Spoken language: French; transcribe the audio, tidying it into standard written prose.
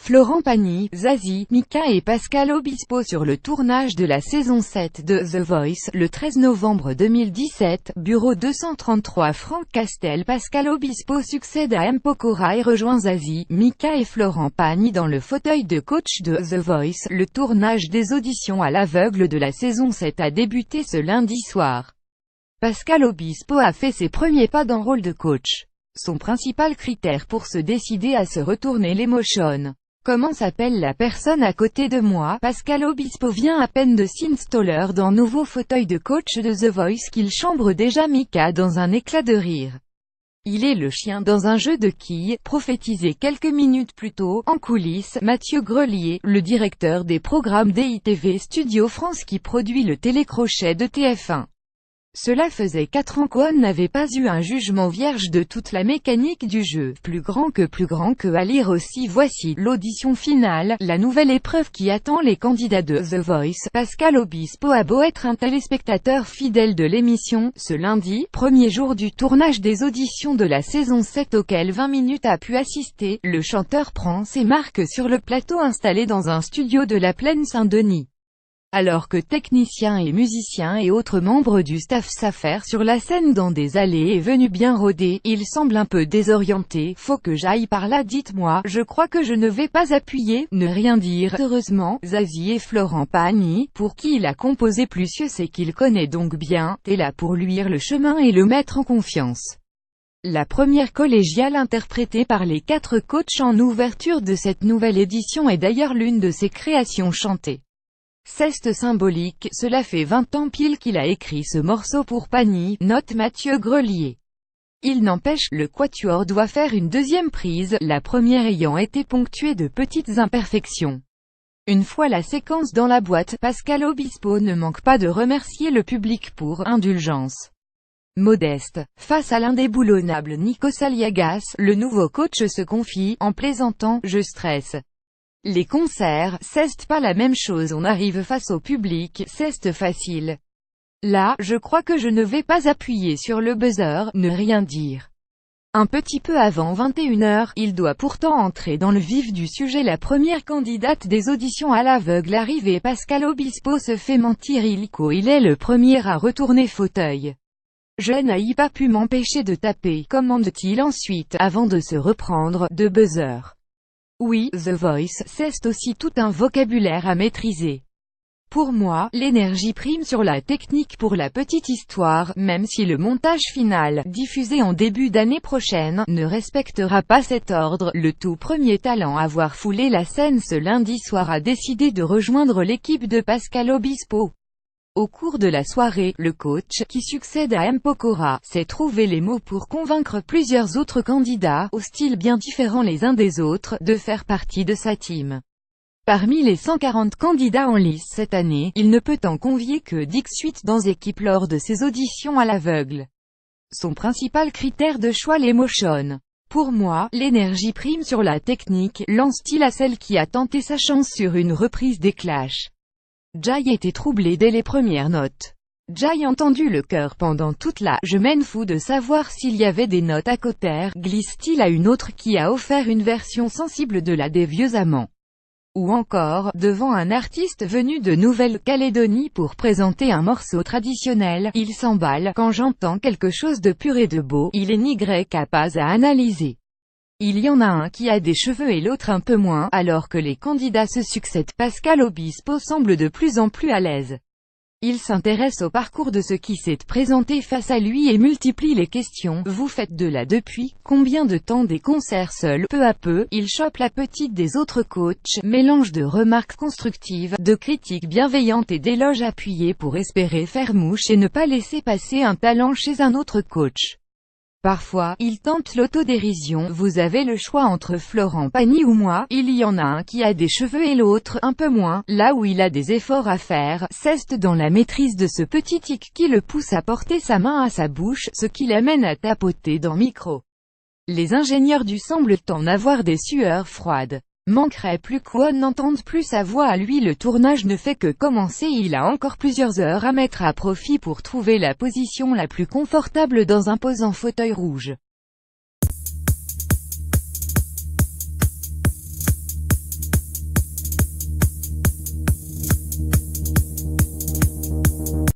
Florent Pagny, Zazie, Mika et Pascal Obispo sur le tournage de la saison 7 de The Voice, le 13 novembre 2017, bureau 233 Franck Castel. Pascal Obispo succède à M. Pokora et rejoint Zazie, Mika et Florent Pagny dans le fauteuil de coach de The Voice. Le tournage des auditions à l'aveugle de la saison 7 a débuté ce lundi soir. Pascal Obispo a fait ses premiers pas dans le rôle de coach. Son principal critère pour se décider à se retourner l'émotion. Comment s'appelle la personne à côté de moi? Pascal Obispo vient à peine de s'installer dans nouveau fauteuil de coach de The Voice qu'il chambre déjà Mika dans un éclat de rire. Il est le chien dans un jeu de quilles, prophétisé quelques minutes plus tôt. En coulisses, Mathieu Grelier, le directeur des programmes d'ITV Studio France qui produit le télécrochet de TF1. Cela faisait 4 ans qu'on n'avait pas eu un jugement vierge de toute la mécanique du jeu. Plus grand que à lire aussi. Voici l'audition finale, la nouvelle épreuve qui attend les candidats de The Voice. Pascal Obispo a beau être un téléspectateur fidèle de l'émission, ce lundi, premier jour du tournage des auditions de la saison 7 auquel 20 minutes a pu assister, le chanteur prend ses marques sur le plateau installé dans un studio de la Plaine Saint-Denis. Alors que techniciens et musiciens et autres membres du staff s'affairent sur la scène dans des allées et venues bien rodées, il semble un peu désorienté. Faut que j'aille par là, dites-moi, je crois que je ne vais pas appuyer, ne rien dire. Heureusement, Zazie et Florent Pagny, pour qui il a composé Plusieurs et qu'il connaît donc bien, est là pour lui ouvrir le chemin et le mettre en confiance. La première collégiale interprétée par les 4 coachs en ouverture de cette nouvelle édition est d'ailleurs l'une de ses créations chantées. C'est symbolique, cela fait 20 ans pile qu'il a écrit ce morceau pour Pagny, note Mathieu Grelier. Il n'empêche, le quatuor doit faire une deuxième prise, la première ayant été ponctuée de petites imperfections. Une fois la séquence dans la boîte, Pascal Obispo ne manque pas de remercier le public pour indulgence. Modeste, face à l'indéboulonnable Nikos Aliagas, le nouveau coach se confie, en plaisantant, je stresse. Les concerts, c'est pas la même chose, on arrive face au public, c'est facile. Là, je crois que je ne vais pas appuyer sur le buzzer, ne rien dire. Un petit peu avant 21h, il doit pourtant entrer dans le vif du sujet. La première candidate des auditions à l'aveugle arrive et Pascal Obispo se fait mentir illico, il est le premier à retourner fauteuil. Je n'ai pas pu m'empêcher de taper, commande-t-il ensuite, avant de se reprendre, de buzzer. Oui, The Voice, c'est aussi tout un vocabulaire à maîtriser. Pour moi, l'énergie prime sur la technique. Pour la petite histoire, même si le montage final, diffusé en début d'année prochaine, ne respectera pas cet ordre, le tout premier talent à avoir foulé la scène ce lundi soir a décidé de rejoindre l'équipe de Pascal Obispo. Au cours de la soirée, le coach, qui succède à M. Pokora, s'est trouvé les mots pour convaincre plusieurs autres candidats, aux styles bien différents les uns des autres, de faire partie de sa team. Parmi les 140 candidats en lice cette année, il ne peut en convier que 18 dans équipe lors de ses auditions à l'aveugle. Son principal critère de choix, l'émotion. Pour moi, l'énergie prime sur la technique, lance-t-il à celle qui a tenté sa chance sur une reprise des Clash. Jai était troublé dès les premières notes. Jai entendu le chœur pendant toute la « Je m'en fous de savoir s'il y avait des notes à côté », glisse-t-il à une autre qui a offert une version sensible de la des vieux amants. Ou encore, devant un artiste venu de Nouvelle-Calédonie pour présenter un morceau traditionnel, il s'emballe, quand j'entends quelque chose de pur et de beau, il est ni grec à pas à analyser. Il y en a un qui a des cheveux et l'autre un peu moins, alors que les candidats se succèdent. Pascal Obispo semble de plus en plus à l'aise. Il s'intéresse au parcours de ce qui s'est présenté face à lui et multiplie les questions. Vous faites de là depuis combien de temps? Des concerts seuls? Peu à peu, il chope la petite des autres coachs, mélange de remarques constructives, de critiques bienveillantes et d'éloges appuyés pour espérer faire mouche et ne pas laisser passer un talent chez un autre coach. Parfois, il tente l'autodérision. Vous avez le choix entre Florent Pagny ou moi, il y en a un qui a des cheveux et l'autre, un peu moins, là où il a des efforts à faire, c'est dans la maîtrise de ce petit tic qui le pousse à porter sa main à sa bouche, ce qui l'amène à tapoter dans micro. Les ingénieurs du semblent en avoir des sueurs froides. Manquerait plus qu'on n'entende plus sa voix à lui. Le tournage ne fait que commencer, il a encore plusieurs heures à mettre à profit pour trouver la position la plus confortable dans un posant fauteuil rouge.